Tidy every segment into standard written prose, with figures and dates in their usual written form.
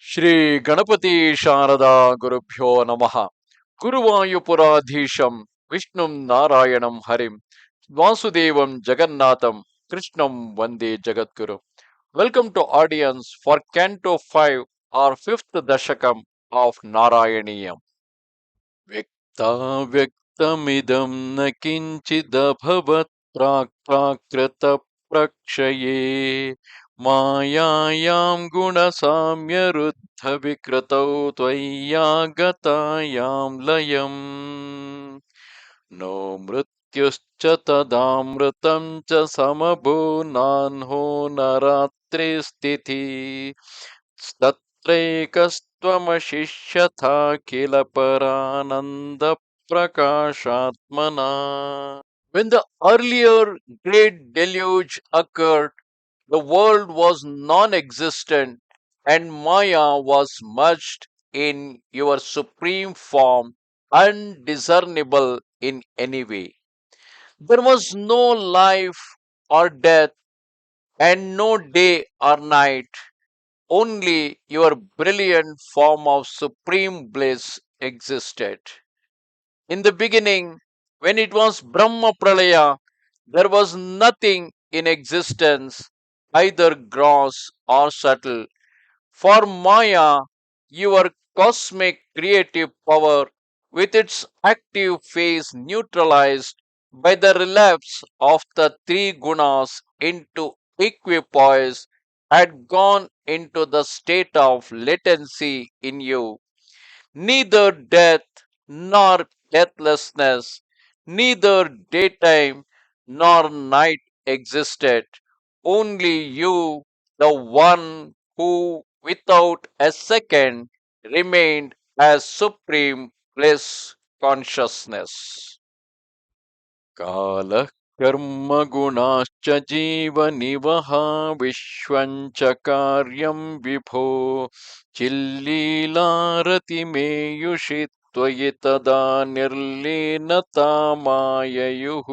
Shri Ganapati Sharada Gurubhyo Namaha Guruvayupuradhisham Vishnum Narayanam Harim Vasudevam Jagannatham Krishnam Vande Jagadguru. Welcome to audience for Canto 5 or 5th Dashakam of Narayaneeyam. व्यक्ताव्यक्तमिदं न किञ्चिदभवत् प्राक्कृतप्रक्षये मायायां गुणसाम्यरुद्धविकृतौ त्वय्यागतायां लयम् no मृत्युश्च तदामृतं च समभूनान्हो न तत्रैकस्त्वमशिष्यथा किल परानन्दप्रकाशात्मना. When the earlier great deluge occurred, the world was non existent and Maya was merged in your supreme form, undiscernible in any way. There was no life or death, and no day or night. Only your brilliant form of supreme bliss existed. In the beginning, when it was Brahma Pralaya, there was nothing in existence, either gross or subtle. For Maya, your cosmic creative power, with its active phase neutralized by the relapse of the three gunas into equipoise, had gone into the state of latency in you. Neither death nor deathlessness, neither daytime nor night existed. Only you, the one who, without a second, remained as supreme bliss consciousness. कालः कर्मगुणाश्च जीवनिवहा विश्वं च कार्यं विभो चिल्लीलारतिमेयुषि त्वयि तदा निर्लीनता माययुः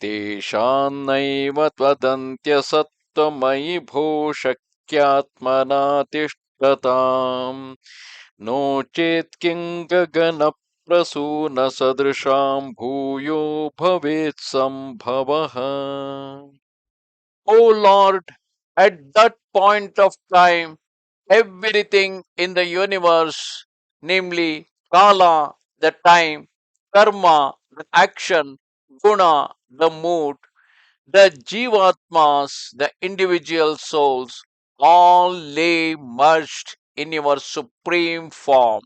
तेषान्नैव त्वदन्त्यसत्त्वमयि भो शक्यात्मना तिष्ठताम् no चेत् किं गगनप्रसूनसदृशां भूयो भवेत् सम्भवः. O Lord, at that point of time, everything in the universe, namely Kala, the time, Karma, the action, Guna, the mood, the Jivatmas, the individual souls, all lay merged in your supreme form.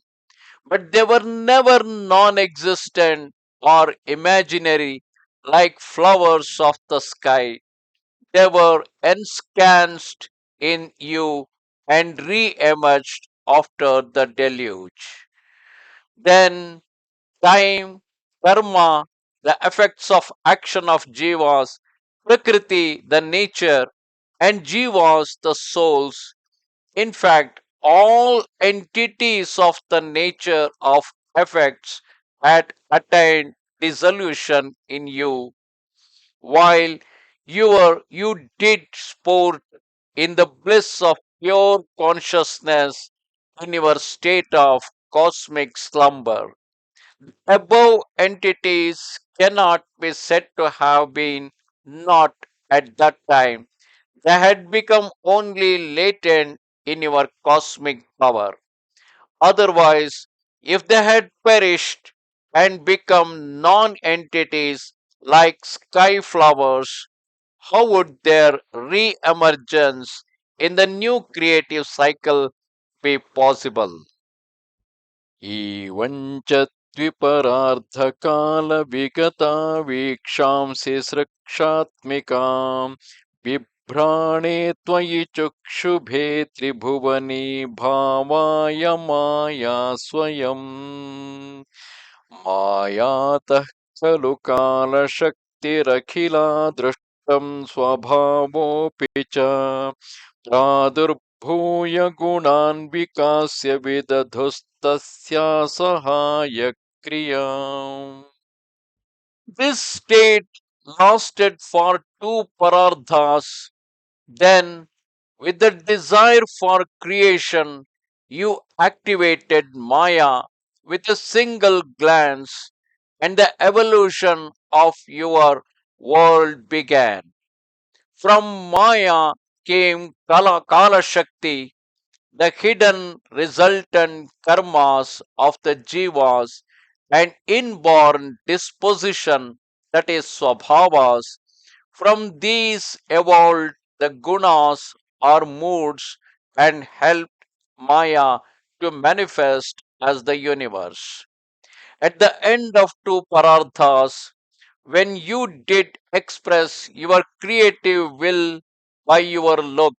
But they were never non existent or imaginary like flowers of the sky. They were ensconced in you and re emerged after the deluge. Then time, karma, the effects of action of jivas, prakriti, the nature, and jivas, the souls, in fact, all entities of the nature of effects had attained dissolution in you, while you did sport in the bliss of pure consciousness in your state of cosmic slumber. Above entities cannot be said to have been not at that time. They had become only latent in your cosmic power. Otherwise, if they had perished and become non entities like sky flowers, how would their re emergence in the new creative cycle be possible? एवं च द्विपरार्धकालविगता वीक्षांसि सृक्षात्मिकाम् बिभ्राणे त्वयि चक्षुभे त्रिभुवनी भावाय माया स्वयम् मायातः खलु कालशक्तिरखिला दृष्टं स्वभावोऽपि च प्रादुर्भूय गुणान् विकास्य विदधुस्तस्या सहायक्रियाम्. This state lasted for two parardhas, then With the desire for creation, you activated Maya with a single glance, and the evolution of your world began. From Maya came Kala Shakti, the hidden resultant karmas of the jivas and inborn disposition, that is swabhavas. From these evolved the gunas or moods and helped Maya to manifest as the universe. At the end of two pararthas, when you did express your creative will by your look,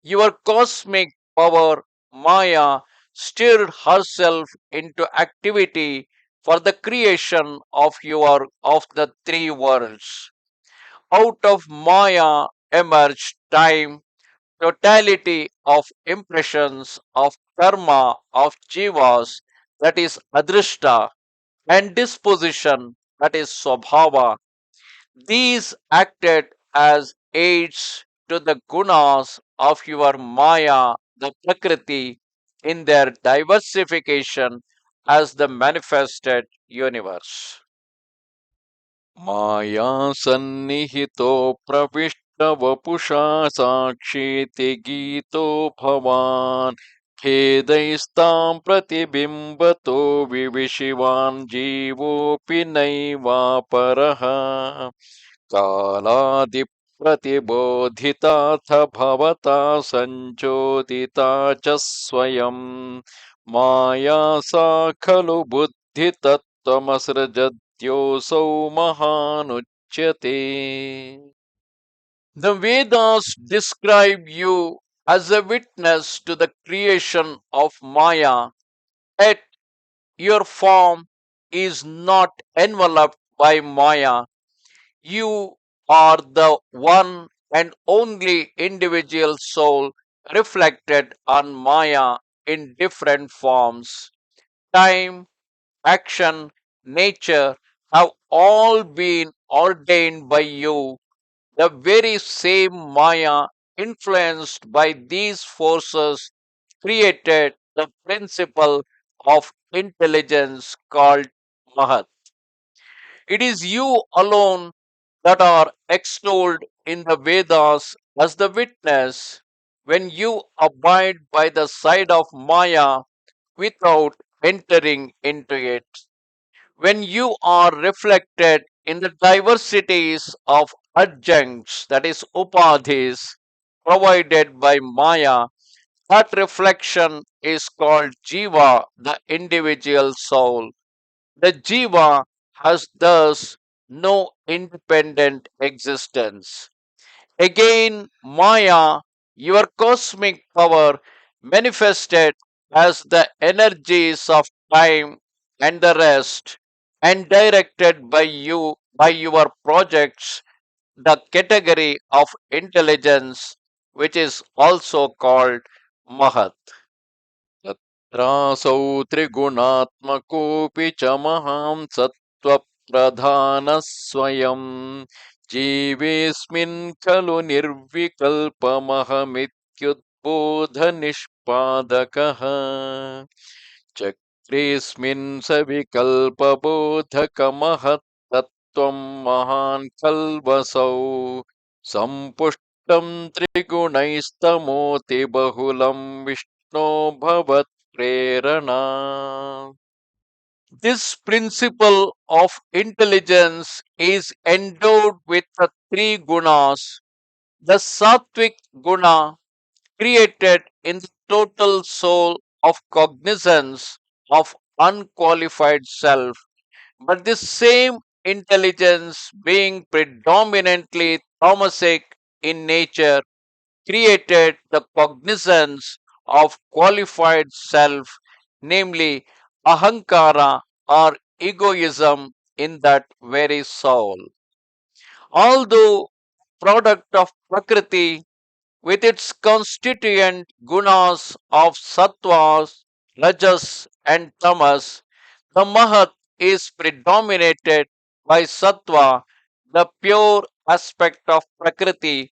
your cosmic power, Maya, stirred herself into activity for the creation of the three worlds. Out of Maya emerged time, totality of impressions of karma of jivas, that is adrishta, and disposition, that is swabhava. These acted as aids to the gunas of your Maya, the Prakriti, in their diversification as the manifested universe. माया सन्निहितो प्रविष्ट वपुषा साक्षीति गीतो भवान् खेदैस्तां प्रतिबिम्बतो विविशिवान् जीवोऽपि नैवापरः कालादिप्रतिबोधिताथ भवता सञ्चोदिता च स्वयं माया सा खलु बुद्धितत्त्वमसृजद्योऽसौ महानुच्यते. The Vedas describe you as a witness to the creation of Maya, yet your form is not enveloped by Maya. You are the one and only individual soul reflected on Maya in different forms. Time, action, nature have all been ordained by you. The very same Maya, influenced by these forces, created the principle of intelligence called Mahat. It is you alone that are extolled in the Vedas as the witness when you abide by the side of Maya without entering into it. When you are reflected in the diversities of adjuncts, that is upadhis, provided by Maya, that reflection is called jiva, the individual soul. The jiva has thus no independent existence. Again, Maya, your cosmic power, manifested as the energies of time and the rest, and directed by you by your projects, the category of intelligence, which is also called Mahat. तत्रासौ त्रिगुणात्मकोऽपि च महां सत्त्वप्रधानः स्वयं जीवेऽस्मिन् खलु निर्विकल्पमहमित्युद्बोधनिष्पादकः चक्रेऽस्मिन् सविकल्पबोधकमहत्तत्त्वं महान् खल्वसौ सम्पुष्टं त्रिगुणैस्तमोतिबहुलं विष्णो भवत्प्रेरणा. This principle of intelligence is endowed with the three gunas. The sattvic guna, created in the total soul of cognizance of unqualified self, but this same intelligence, being predominantly tamasic in nature, created the cognizance of qualified self, namely ahankara or egoism in that very soul. Although product of Prakriti with its constituent gunas of sattvas, rajas, and tamas, the Mahat is predominated by sattva, the pure aspect of Prakriti,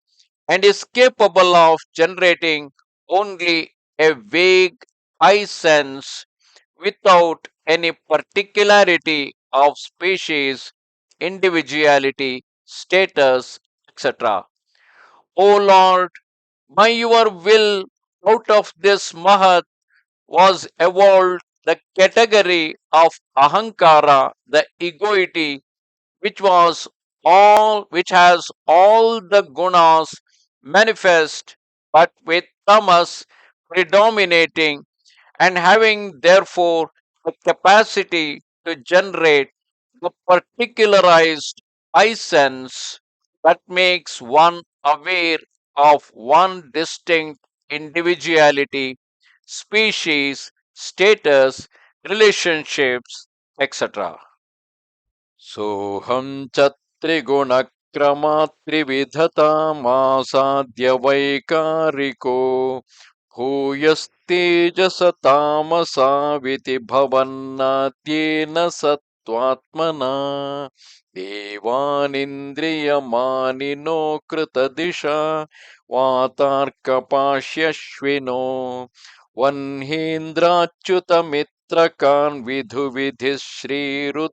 and is capable of generating only a vague I sense without any particularity of species, individuality, status, etc. O Lord, by your will, out of this Mahat was evolved the category of Ahankara, the egoity, which has all the gunas manifest, but with tamas predominating and having therefore the capacity to generate the particularized I sense that makes one aware of one distinct individuality, species, status, relationships, etc. सोऽहं च त्रिगुणक्रमात्रिविधतामासाद्य वैकारिको भूयस्तेजसतामसाविति भवन्नाद्येन सत्त्वात्मना देवानिन्द्रियमानिनो कृतदिशा वातार्कपाश्यश्विनो वह्नीन्द्राच्युतमित्रकान् विधुविधिः श्रीरुद्रशारीरका.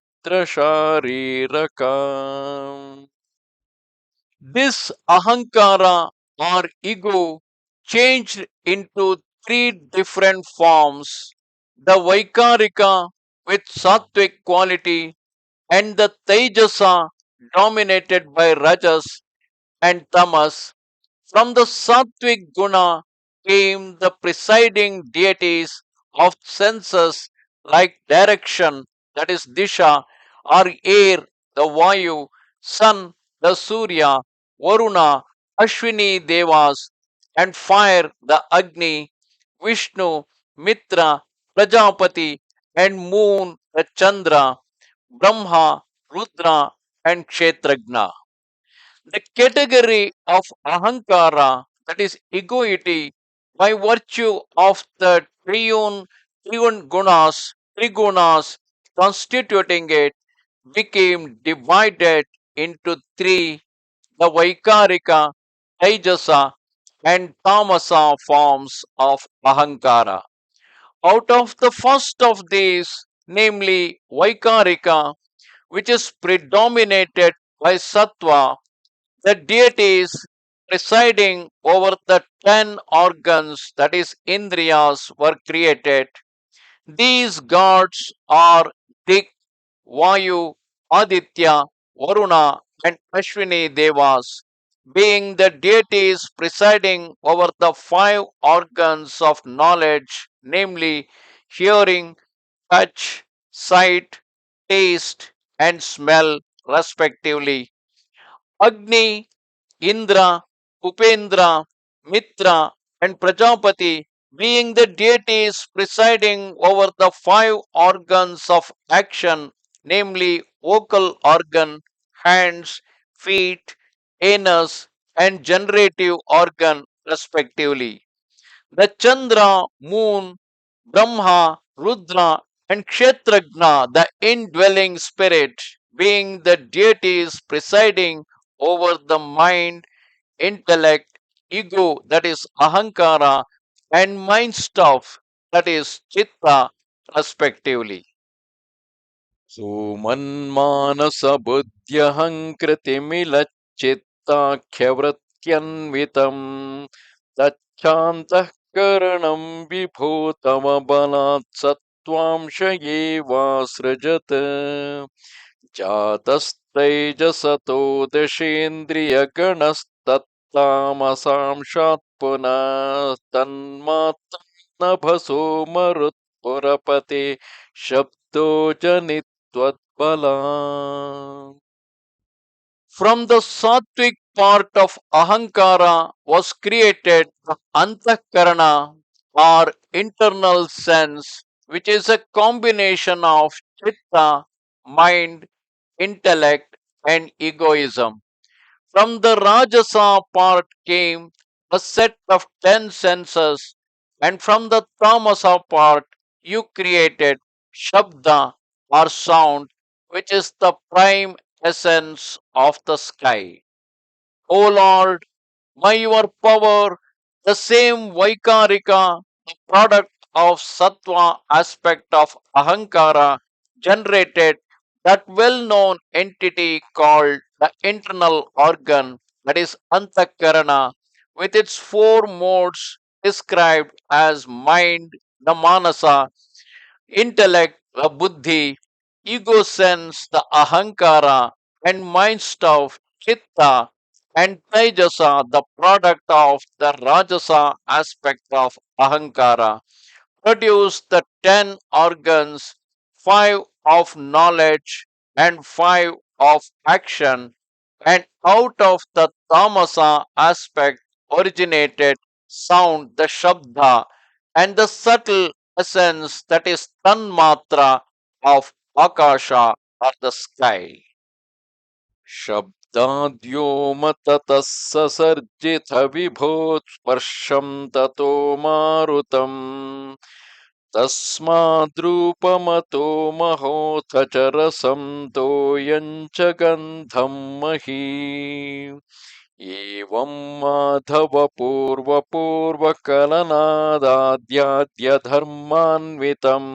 This ahankara or ego changed into three different forms: the Vaikarika with sattvic quality, and the Tejasa dominated by Rajas and Tamas. From the sattvic guna came the presiding deities of senses like direction, that is Disha, or air, the Vayu, sun, the Surya, Varuna, Ashwini Devas, and fire, the Agni, Vishnu, Mitra, Prajapati, and moon, the Chandra, Brahma, Rudra, and Kshetragna. The category of ahankara, that is egoity, by virtue of the trigunas constituting it, became divided into three: the Vaikarika, Taijasa, and Tamasa forms of ahankara. Out of the first of these, namely Vaikarika, which is predominated by Sattva, the deities presiding over the 10 organs, that is, Indriyas, were created. These gods are Dik, Vayu, Aditya, Varuna, and Ashwini Devas, being the deities presiding over the 5 organs of knowledge, namely hearing, touch, sight, taste, and smell, respectively. Agni, Indra, Upendra, Mitra, and Prajapati being the deities presiding over the 5 organs of action, namely vocal organ, hands, feet, anus, and generative organ, respectively. The Chandra, Moon, Brahma, Rudra, and Kshetragna, the indwelling spirit, being the deities presiding over the mind, intellect, ego, that is ahankara, and mind stuff, that is chitta, respectively. सुमन्मानसबुद्ध्यहङ्कृतिमिलच्चित्ताख्यवृत्त्यन्वितम् तच्छान्तःकरणं विभूतमबलात् सत्त्वांश एवासृजत् जातस्तैजसतो दशेन्द्रियगणस्तत्तामसांशात् पुनः तन्मात्रनभसो मरुत्पुरपते शब्दो जनित्वद्बला. From the sattvic part of ahankara was created the antahkarana or internal sense, which is a combination of chitta, mind, intellect, and egoism. From the Rajasa part came a set of 10 senses, and from the Tamasa part you created Shabda or sound, which is the prime essence of the sky. O Lord, By your power, the same Vaikarika, the product of Sattva aspect of Ahankara, generated that well known entity called the internal organ, that is Antakarana, with its four modes described as mind, the Manasa, intellect, the buddhi, ego sense, the ahankara, and mind stuff, chitta, and tejasa, the product of the rajasa aspect of ahankara, produce the 10 organs, 5 of knowledge and 5 of action, and out of the tamasa aspect originated sound, the shabda, and the subtle essence, that is tanmatra of akasha or the sky. शब्दाद्यो मततः ससर्जित विभोत्स्पर्शं ततो मारुतम् तस्माद्रूपमतो महोऽथ च रसं तोयं च गन्धं मही एवं माधव पूर्वपूर्वकलनादाद्याद्यधर्मान्वितम्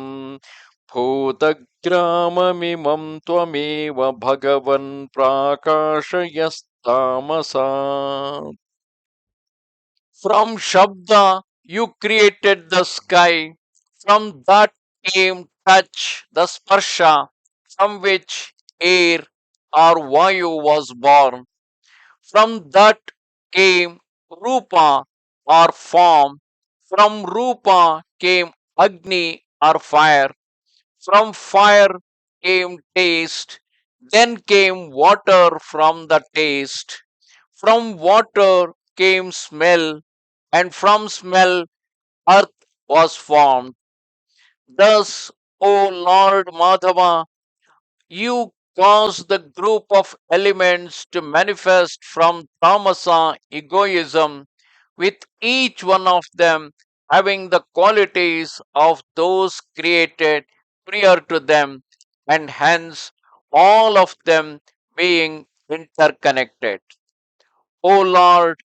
भूतग्राममिमं त्वमेव भगवन् प्राकाशयस्तामसा. From Shabda you created the sky. From that came touch, the sparsha, from which air or vayu was born. From that came Rupa or form. From Rupa came Agni or fire. From fire came taste. Then came water from the taste. From water came smell. And from smell earth was formed. Thus, O Lord Madhava, you cause the group of elements to manifest from tamasa egoism, with each one of them having the qualities of those created prior to them, and hence all of them being interconnected. O Lord,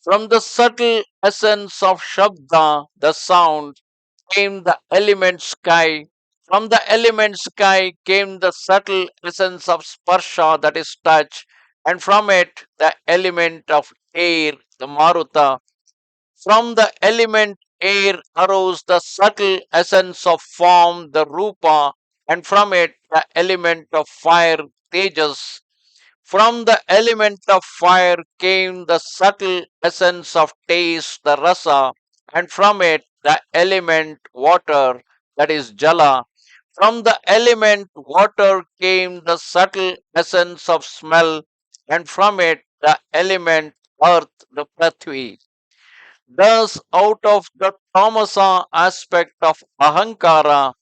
from the subtle essence of Shabda, the sound, came the element sky. From the element sky came the subtle essence of sparsha, that is touch, and from it the element of air, the maruta. From the element air arose the subtle essence of form, the rupa, and from it the element of fire, tejas. From the element of fire came the subtle essence of taste, the rasa, and from it the element water, that is jala. From the element water came the subtle essence of smell, and from it the element earth, the prithvi. Thus, out of the tamasa aspect of ahankara,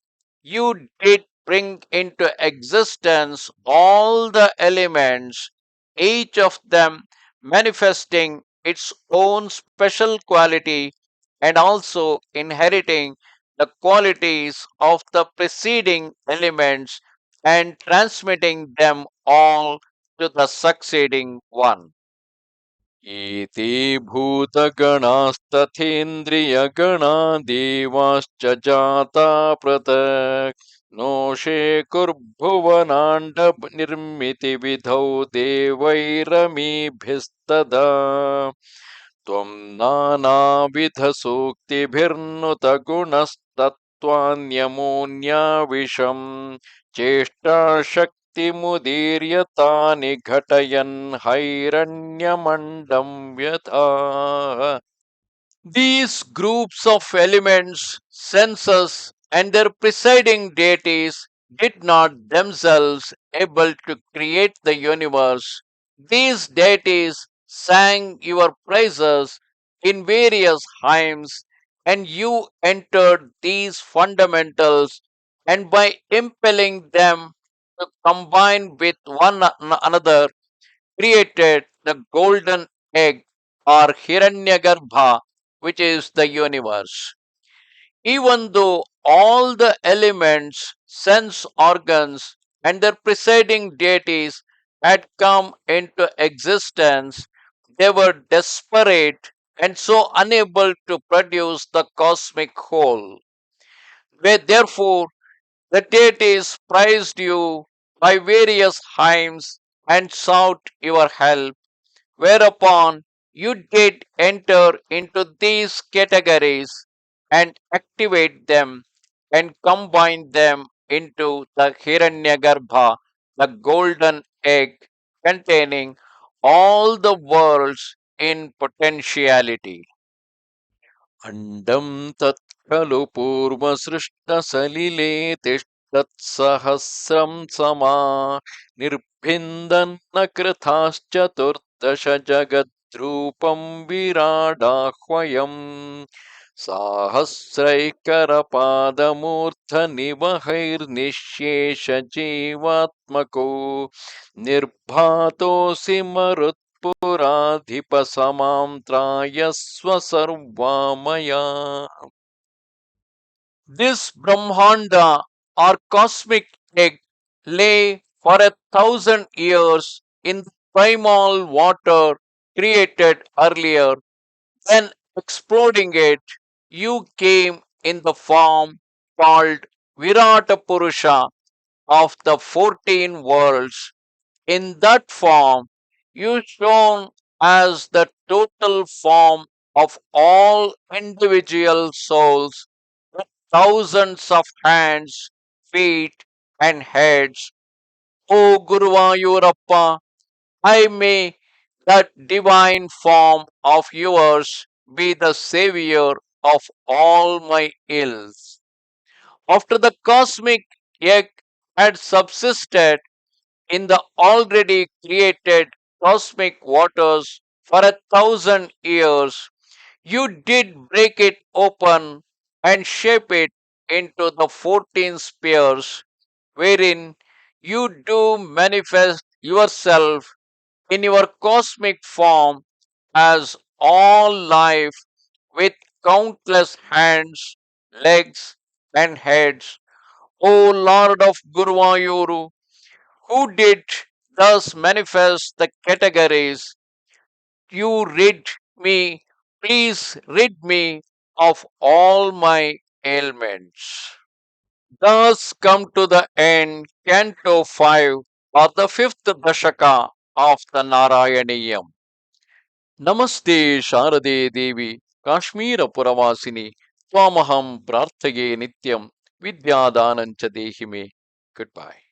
you did bring into existence all the elements, each of them manifesting its own special quality and also inheriting the qualities of the preceding elements and transmitting them all to the succeeding one. इति भूतगणास्तथेन्द्रियगणा देवाश्च जाता पृथक् नोषे कुर्भुवनाण्ड निर्मितिविधौ देवैरमीभिस्तदा त्वं नानाविधसूक्तिभिर्नुतगुणस्तत्त्वान्यमोऽन्याविशम् चेष्टाशक्तिमुदीर्य तानि घटयन् हैरण्यमण्डं व्यथा. These groups of elements, senses, and their presiding deities did not themselves able to create the universe. These deities sang your praises in various hymns, and you entered these fundamentals, and by impelling them to combine with one another, created the golden egg or Hiranyagarbha, which is the universe. Even though all the elements, sense organs, and their presiding deities had come into existence, They were desperate and so unable to produce the cosmic whole. Therefore, the deities praised you by various hymns and sought your help, whereupon you did enter into these categories and activate them and combine them into the Hiranyagarbha, the golden egg containing all the worlds in potentiality. अण्डं तत्खलु पूर्वसृष्टसलिले तिष्ठत्सहस्रं समा निर्भिन्दन्न कृताश्चतुर्दश जगद्रूपं विराडाह्वयम् साहस्रैकरपादमूर्धनिवहैर्निःशेषजीवात्मको निर्भातोऽसि मरुत्पुराधिपसमां त्रायस्व सर्वामया. This Brahmanda or cosmic egg lay for 1,000 years in the primal water created earlier. Then, exploding it, you came in the form called Virata Purusha of the 14 worlds. In that form, you shone as the total form of all individual souls with thousands of hands, feet, and heads. O Guruvayurappa, I may that divine form of yours be the savior of all my ills. After the cosmic egg had subsisted in the already created cosmic waters for 1,000 years, you did break it open and shape it into the 14 spheres, wherein you do manifest yourself in your cosmic form as all life with countless hands, legs, and heads. O Lord of Guruvayuru, who did thus manifest the categories, you rid me, please rid me of all my ailments. Thus come to the end Canto 5 or the fifth Dashaka of the Narayaneeyam. Namaste Sharade Devi Kashmira Puravasini Twamaham Prarthage Nityam Vidya Danancha Dehime. Goodbye.